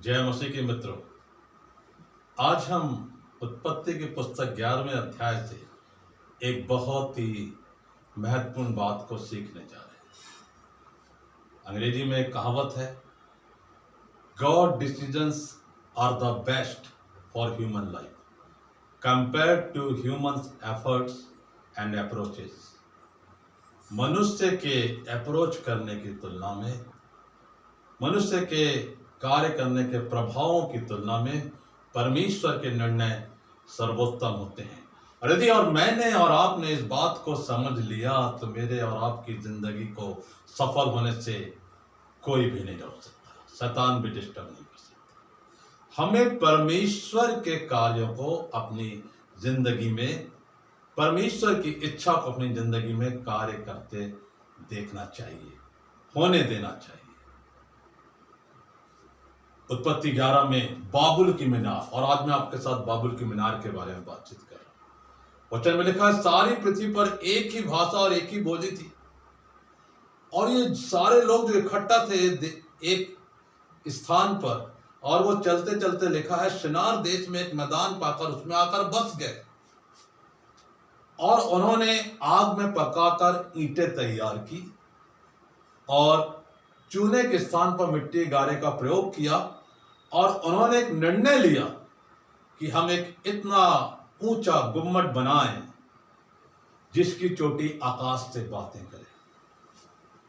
जय मसीह के मित्रों, आज हम उत्पत्ति की पुस्तक 11वें अध्याय से एक बहुत ही महत्वपूर्ण बात को सीखने जा रहे हैं। अंग्रेजी में एक कहावत है, God decisions are the best for human life compared to humans efforts and approaches. मनुष्य के अप्रोच करने की तुलना में, मनुष्य के कार्य करने के प्रभावों की तुलना में परमेश्वर के निर्णय सर्वोत्तम होते हैं। और यदि और मैंने और आपने इस बात को समझ लिया तो मेरे और आपकी जिंदगी को सफल होने से कोई भी नहीं रोक सकता, शैतान भी डिस्टर्ब नहीं कर सकता। हमें परमेश्वर के कार्यों को अपनी जिंदगी में, परमेश्वर की इच्छा को अपनी जिंदगी में कार्य करते देखना चाहिए, होने देना चाहिए। उत्पत्ति 11 में बाबुल की मीनार, और आज मैं आपके साथ बाबुल की मीनार के बारे में बातचीत कर रहा हूं। वचन में लिखा है, सारी पृथ्वी पर एक ही भाषा और एक ही बोली थी, और ये सारे लोग जो इकट्ठा थे एक स्थान पर, और वो चलते चलते लिखा है शिनार देश में एक मैदान पाकर उसमें आकर बस गए, और उन्होंने आग में पकाकर ईंटें तैयार की और चूने के स्थान पर मिट्टी गारे का प्रयोग किया, और उन्होंने एक निर्णय लिया कि हम एक इतना ऊंचा गुम्मट बनाएं जिसकी चोटी आकाश से बातें करे।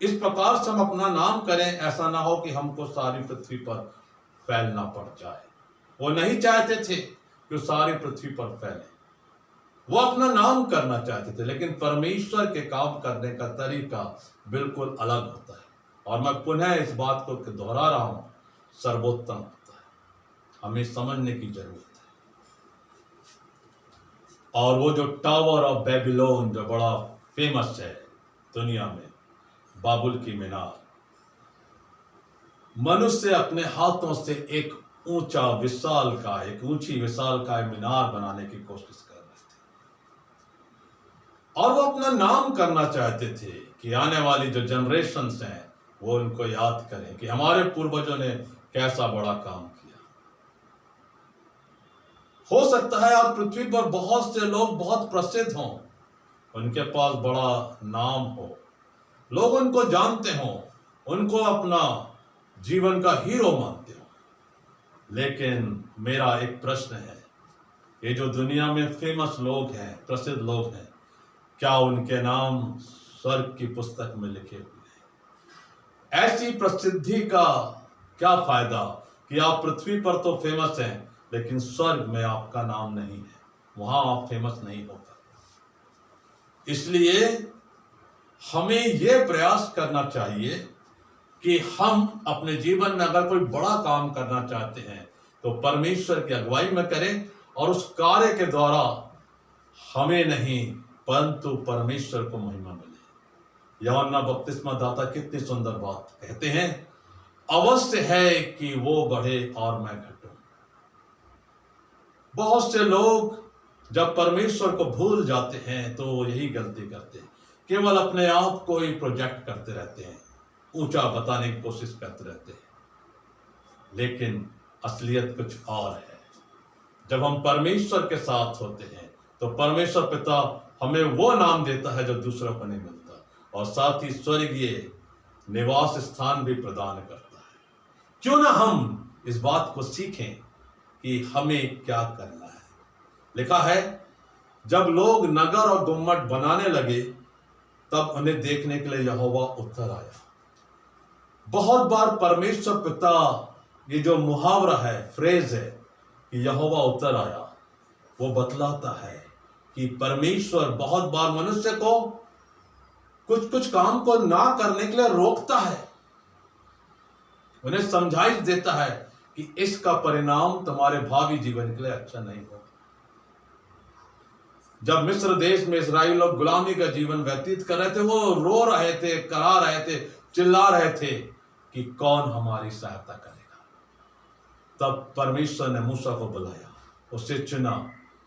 इस प्रकार से हम अपना नाम करें, ऐसा ना हो कि हमको सारी पृथ्वी पर फैलना पड़ जाए। वो नहीं चाहते थे कि सारी पृथ्वी पर फैले, वो अपना नाम करना चाहते थे, लेकिन परमेश्वर के काम करने का तरीका बिल्कुल अलग होता है। और मैं पुनः इस बात को दोहरा रहा हूं, सर्वोत्तम होता है। हमें समझने की जरूरत है। और वो जो टावर ऑफ बेबीलोन जो बड़ा फेमस है दुनिया में, बाबुल की मीनार, मनुष्य अपने हाथों से एक ऊंचा विशालकाय, एक ऊंची विशालकाय मीनार बनाने की कोशिश कर रहे थे, और वो अपना नाम करना चाहते थे कि आने वाली जो जनरेशन्स हैं वो उनको याद करें कि हमारे पूर्वजों ने कैसा बड़ा काम किया। हो सकता है आज पृथ्वी पर बहुत से लोग बहुत प्रसिद्ध हों, उनके पास बड़ा नाम हो, लोग उनको जानते हों, उनको अपना जीवन का हीरो मानते हो, लेकिन मेरा एक प्रश्न है, ये जो दुनिया में फेमस लोग हैं, प्रसिद्ध लोग हैं, क्या उनके नाम स्वर्ग की पुस्तक में लिखे हुए हैं? ऐसी प्रसिद्धि का क्या फायदा कि आप पृथ्वी पर तो फेमस हैं, लेकिन स्वर्ग में आपका नाम नहीं है, वहां आप फेमस नहीं हो पाते। इसलिए हमें यह प्रयास करना चाहिए कि हम अपने जीवन में अगर कोई बड़ा काम करना चाहते हैं तो परमेश्वर की अगुवाई में करें, और उस कार्य के द्वारा हमें नहीं परंतु परमेश्वर को महिमा मिले। यूहन्ना बपतिस्मा दाता कितनी सुंदर बात कहते हैं, अवश्य है कि वो बढ़े और मैं घटूं। बहुत से लोग जब परमेश्वर को भूल जाते हैं तो वो यही गलती करते हैं, केवल अपने आप को ही प्रोजेक्ट करते रहते हैं, ऊंचा बताने की कोशिश करते रहते हैं, लेकिन असलियत कुछ और है। जब हम परमेश्वर के साथ होते हैं तो परमेश्वर पिता हमें वो नाम देता है जो दूसरों को नहीं मिलता, और साथ ही स्वर्गीय निवास स्थान भी प्रदान करता है। क्यों ना हम इस बात को सीखें कि हमें क्या करना है। लिखा है, जब लोग नगर और गुम्मट बनाने लगे तब उन्हें देखने के लिए यहोवा उतर आया। बहुत बार परमेश्वर पिता, ये जो मुहावरा है, फ्रेज है कि यहोवा उतर आया, वो बतलाता है कि परमेश्वर बहुत बार मनुष्य को कुछ कुछ काम को ना करने के लिए रोकता है, उन्हें समझाइश देता है कि इसका परिणाम तुम्हारे भावी जीवन के लिए अच्छा नहीं होगा। जब मिस्र देश में इस्राएली लोग गुलामी का जीवन व्यतीत कर रहे थे, वो रो रहे थे, करा रहे थे, चिल्ला रहे थे कि कौन हमारी सहायता करेगा। तब परमेश्वर ने मूसा को बुलाया, उसे चुना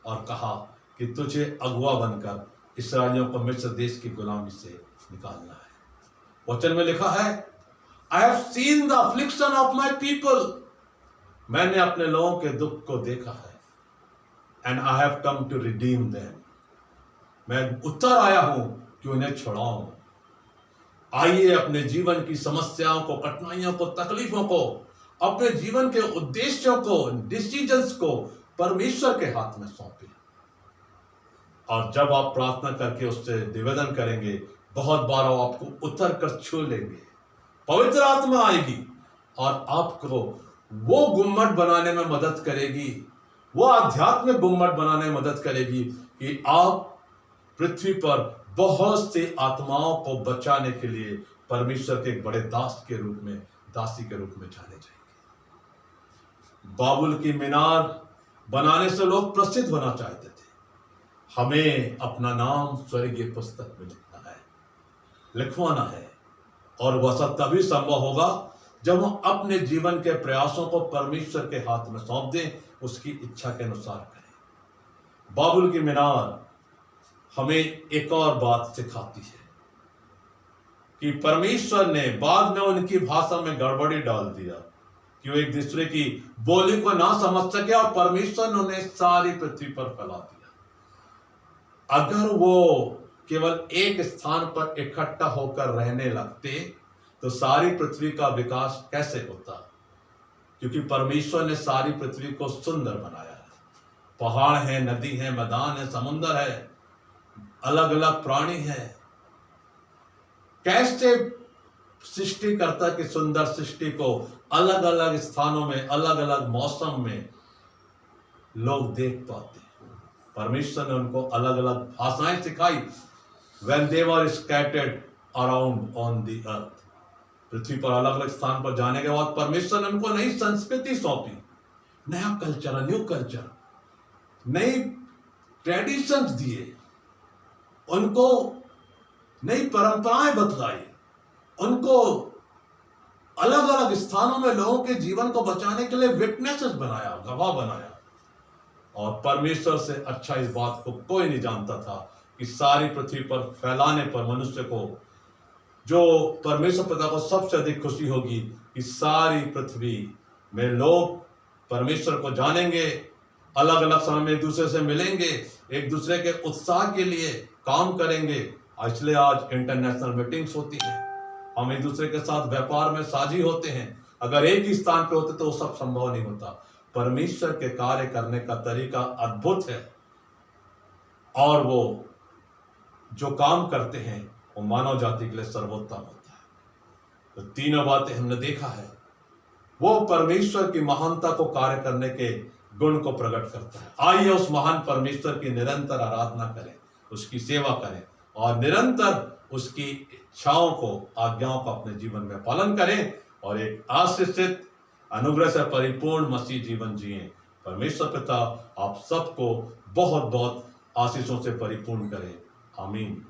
और कहा कि तुझे अगुवा बनकर इस्राएलियों को मिस्र देश की गुलामी से निकालना है। वचन में लिखा है, I have seen the affliction of my people मैंने अपने लोगों के दुख को देखा है, and I have come to redeem them. मैं उतर आया हूं कि उन्हें छुड़ाऊं। आइए अपने जीवन की समस्याओं को, कठिनाइयों को, तकलीफों को, अपने जीवन के उद्देश्यों को, डिसीजंस को परमेश्वर के हाथ में सौंपें। और जब आप प्रार्थना करके उससे निवेदन करेंगे, बहुत बार वो आपको उतर कर छू लेंगे, पवित्र आत्मा आएगी और आपको वो गुम्मट बनाने में मदद करेगी, वो आध्यात्मिक गुम्मट बनाने में मदद करेगी कि आप पृथ्वी पर बहुत सी आत्माओं को बचाने के लिए परमेश्वर के एक बड़े दास के रूप में, दासी के रूप में जाने जाएंगे। बाबुल की मीनार बनाने से लोग प्रसिद्ध होना चाहते थे। हमें अपना नाम स्वर्गीय पुस्तक में लिखना है, लिखवाना है, और वह सब तभी संभव होगा जब हम अपने जीवन के प्रयासों को परमेश्वर के हाथ में सौंप दें, उसकी इच्छा के अनुसार करें। बाबुल की मीनार हमें एक और बात सिखाती है कि परमेश्वर ने बाद में उनकी भाषा में गड़बड़ी डाल दिया कि वो एक दूसरे की बोली को ना समझ सके, और परमेश्वर ने उन्हें सारी पृथ्वी पर फैला दिया। अगर वो केवल एक स्थान पर इकट्ठा होकर रहने लगते तो सारी पृथ्वी का विकास कैसे होता? क्योंकि परमेश्वर ने सारी पृथ्वी को सुंदर बनाया है। पहाड़ है, नदी है, मैदान है, समुद्र है, अलग अलग प्राणी है। कैसे सृष्टिकर्ता की सुंदर सृष्टि को अलग अलग स्थानों में, अलग अलग मौसम में लोग देख पाते हैं। परमेश्वर ने उनको अलग अलग भाषाएं सिखाई। When they were scattered around on the earth, पृथ्वी पर अलग अलग स्थान पर जाने के बाद परमेश्वर ने उनको नई संस्कृति सौंपी, नया कल्चर, न्यू कल्चर, नई ट्रेडिशंस दिए, उनको नई परंपराएं बतलाई, उनको अलग अलग स्थानों में लोगों के जीवन को बचाने के लिए विटनेसेस बनाया, गवाह बनाया। और परमेश्वर से अच्छा इस बात को कोई नहीं जानता था कि सारी पृथ्वी पर फैलाने पर मनुष्य को, जो परमेश्वर पिता को सबसे अधिक खुशी होगी कि सारी पृथ्वी में लोग परमेश्वर को जानेंगे, अलग अलग समय में एक दूसरे से मिलेंगे, एक दूसरे के उत्साह के लिए काम करेंगे। इसलिए आज इंटरनेशनल मीटिंग्स होती हैं, हम एक दूसरे के साथ व्यापार में साझी होते हैं। अगर एक ही स्थान पे होते तो वो सब संभव नहीं होता। परमेश्वर के कार्य करने का तरीका अद्भुत है, और वो जो काम करते हैं वो मानव जाति के लिए सर्वोत्तम होता है। तो तीनों बातें हमने देखा है। वो परमेश्वर की महानता को कार्य करने के गुण को प्रकट करता है। आइए उस महान परमेश्वर की निरंतर आराधना करें, उसकी सेवा करें, और निरंतर उसकी इच्छाओं को, आज्ञाओं को अपने जीवन में पालन करें, और एक आशीषित, अनुग्रह से परिपूर्ण मसीह जीवन जिए। परमेश्वर पिता आप सबको बहुत बहुत आशीषों से परिपूर्ण करें। आमीन।